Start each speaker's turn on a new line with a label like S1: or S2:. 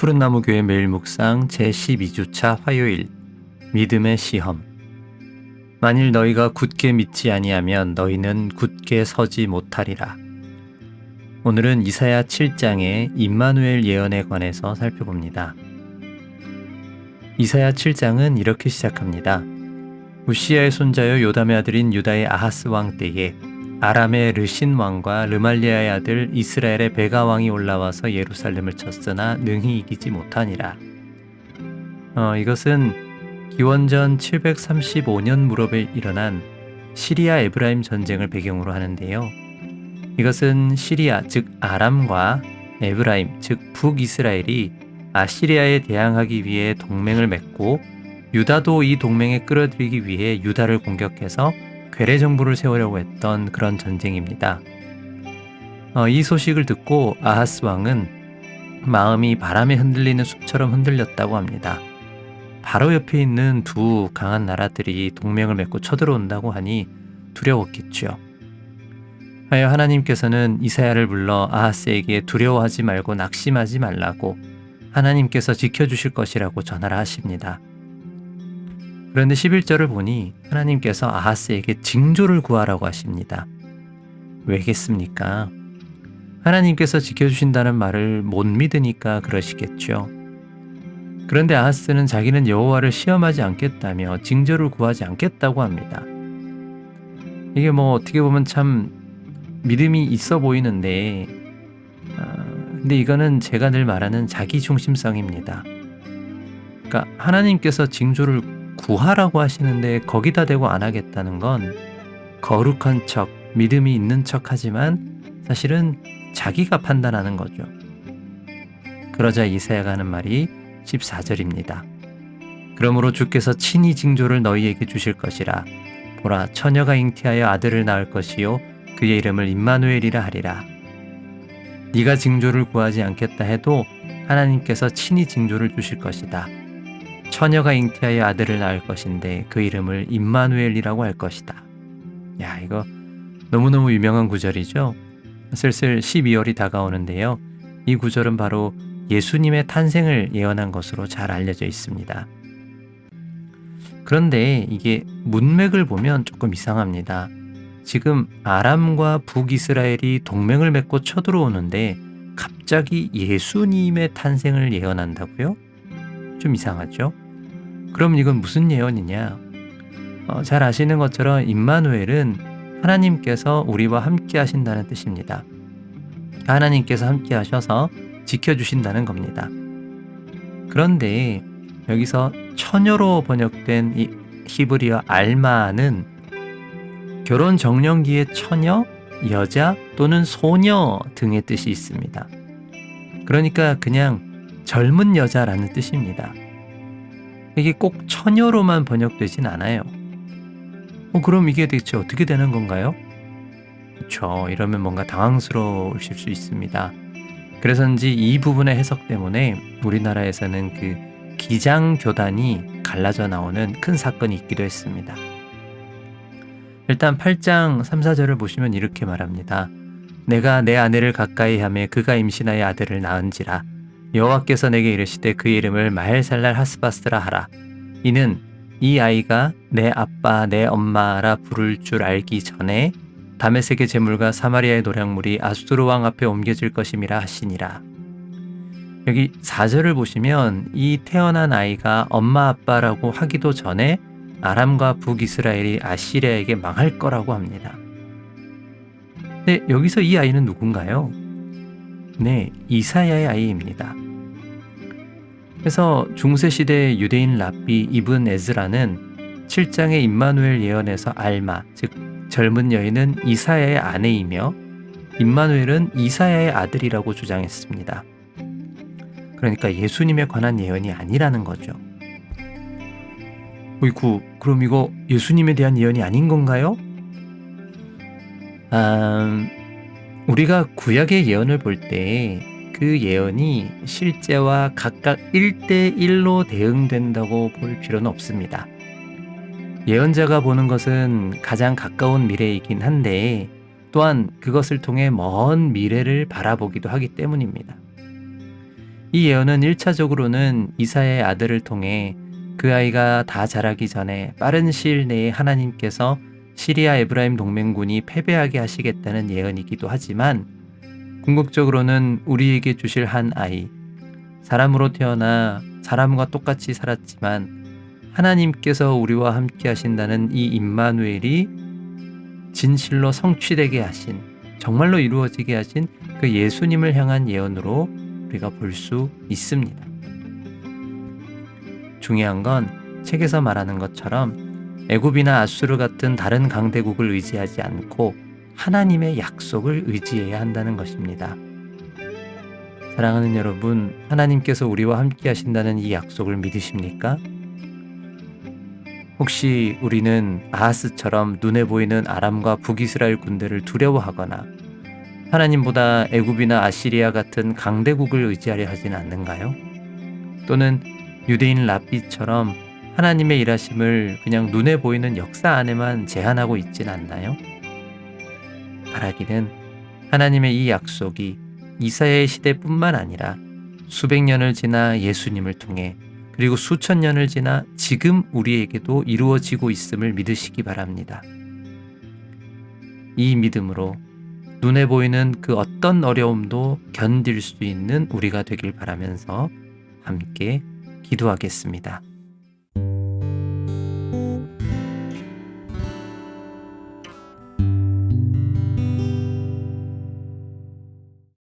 S1: 푸른나무 교회 매일 묵상 제12주차 화요일 믿음의 시험. 만일 너희가 굳게 믿지 아니하면 너희는 굳게 서지 못하리라. 오늘은 이사야 7장의 임마누엘 예언에 관해서 살펴봅니다. 이사야 7장은 이렇게 시작합니다. 우시야의 손자여 요담의 아들인 유다의 아하스 왕 때에 아람의 르신 왕과 르말리아의 아들 이스라엘의 베가 왕이 올라와서 예루살렘을 쳤으나 능히 이기지 못하니라. 이것은 기원전 735년 무렵에 일어난 시리아 에브라임 전쟁을 배경으로 하는데요. 이것은 시리아 즉 아람과 에브라임 즉 북이스라엘이 아시리아에 대항하기 위해 동맹을 맺고 유다도 이 동맹에 끌어들이기 위해 유다를 공격해서 괴뢰 정부를 세우려고 했던 그런 전쟁입니다. 이 소식을 듣고 아하스 왕은 마음이 바람에 흔들리는 숲처럼 흔들렸다고 합니다. 바로 옆에 있는 두 강한 나라들이 동맹을 맺고 쳐들어온다고 하니 두려웠겠죠. 하여 하나님께서는 이사야를 불러 아하스에게 두려워하지 말고 낙심하지 말라고 하나님께서 지켜주실 것이라고 전하라 하십니다. 그런데 11절을 보니 하나님께서 아하스에게 징조를 구하라고 하십니다. 왜겠습니까? 하나님께서 지켜주신다는 말을 못 믿으니까 그러시겠죠. 그런데 아하스는 자기는 여호와를 시험하지 않겠다며 징조를 구하지 않겠다고 합니다. 이게 어떻게 보면 참 믿음이 있어 보이는데 근데 이거는 제가 늘 말하는 자기중심성입니다. 그러니까 하나님께서 징조를 구하라고 하시는데 거기다 대고 안 하겠다는 건 거룩한 척, 믿음이 있는 척 하지만 사실은 자기가 판단하는 거죠. 그러자 이사야가 하는 말이 14절입니다. 그러므로 주께서 친히 징조를 너희에게 주실 것이라. 보라, 처녀가 잉태하여 아들을 낳을 것이요 그의 이름을 임마누엘이라 하리라. 네가 징조를 구하지 않겠다 해도 하나님께서 친히 징조를 주실 것이다. 처녀가 잉태하여 아들을 낳을 것인데 그 이름을 임마누엘이라고 할 것이다. 야, 이거 너무너무 유명한 구절이죠. 슬슬 12월이 다가오는데요. 이 구절은 바로 예수님의 탄생을 예언한 것으로 잘 알려져 있습니다. 그런데 이게 문맥을 보면 조금 이상합니다. 지금 아람과 북이스라엘이 동맹을 맺고 쳐들어오는데 갑자기 예수님의 탄생을 예언한다고요? 좀 이상하죠? 그럼 이건 무슨 예언이냐? 잘 아시는 것처럼 임마누엘은 하나님께서 우리와 함께 하신다는 뜻입니다. 하나님께서 함께 하셔서 지켜주신다는 겁니다. 그런데 여기서 처녀로 번역된 이 히브리어 알마는 결혼 정년기의 처녀, 여자 또는 소녀 등의 뜻이 있습니다. 그러니까 그냥 젊은 여자라는 뜻입니다. 이게 꼭 처녀로만 번역되진 않아요. 그럼 이게 대체 어떻게 되는 건가요? 그렇죠. 이러면 뭔가 당황스러우실 수 있습니다. 그래서인지 이 부분의 해석 때문에 우리나라에서는 그 기장교단이 갈라져 나오는 큰 사건이 있기도 했습니다. 일단 8장 3, 4절을 보시면 이렇게 말합니다. 내가 내 아내를 가까이 하매 그가 임신하여 아들을 낳은지라. 여호와께서 내게 이르시되 그 이름을 마헬살랄 하스바스라 하라. 이는 이 아이가 내 아빠 내 엄마라 부를 줄 알기 전에 다메섹의 제물과 사마리아의 노략물이 아수르 왕 앞에 옮겨질 것임이라 하시니라. 여기 4절을 보시면 이 태어난 아이가 엄마 아빠라고 하기도 전에 아람과 북이스라엘이 아시리아에게 망할 거라고 합니다. 근데 여기서 이 아이는 누군가요? 네, 이사야의 아이입니다. 그래서 중세시대 유대인 랍비 이븐 에즈라는 7장의 임마누엘 예언에서 알마, 즉 젊은 여인은 이사야의 아내이며 임마누엘은 이사야의 아들이라고 주장했습니다. 그러니까 예수님에 관한 예언이 아니라는 거죠. 어이구, 그럼 이거 예수님에 대한 예언이 아닌 건가요? 우리가 구약의 예언을 볼 때 그 예언이 실제와 각각 1대1로 대응된다고 볼 필요는 없습니다. 예언자가 보는 것은 가장 가까운 미래이긴 한데 또한 그것을 통해 먼 미래를 바라보기도 하기 때문입니다. 이 예언은 1차적으로는 이사야의 아들을 통해 그 아이가 다 자라기 전에 빠른 시일 내에 하나님께서 시리아 에브라임 동맹군이 패배하게 하시겠다는 예언이기도 하지만, 궁극적으로는 우리에게 주실 한 아이, 사람으로 태어나 사람과 똑같이 살았지만 하나님께서 우리와 함께 하신다는 이 임마누엘이 진실로 성취되게 하신, 정말로 이루어지게 하신 그 예수님을 향한 예언으로 우리가 볼 수 있습니다. 중요한 건 책에서 말하는 것처럼 애굽이나 아수르 같은 다른 강대국을 의지하지 않고 하나님의 약속을 의지해야 한다는 것입니다. 사랑하는 여러분, 하나님께서 우리와 함께 하신다는 이 약속을 믿으십니까? 혹시 우리는 아하스처럼 눈에 보이는 아람과 북이스라엘 군대를 두려워하거나 하나님보다 애굽이나 아시리아 같은 강대국을 의지하려 하지는 않는가요? 또는 유대인 랍비처럼 하나님의 일하심을 그냥 눈에 보이는 역사 안에만 제한하고 있진 않나요? 바라기는 하나님의 이 약속이 이사야의 시대뿐만 아니라 수백 년을 지나 예수님을 통해, 그리고 수천 년을 지나 지금 우리에게도 이루어지고 있음을 믿으시기 바랍니다. 이 믿음으로 눈에 보이는 그 어떤 어려움도 견딜 수 있는 우리가 되길 바라면서 함께 기도하겠습니다.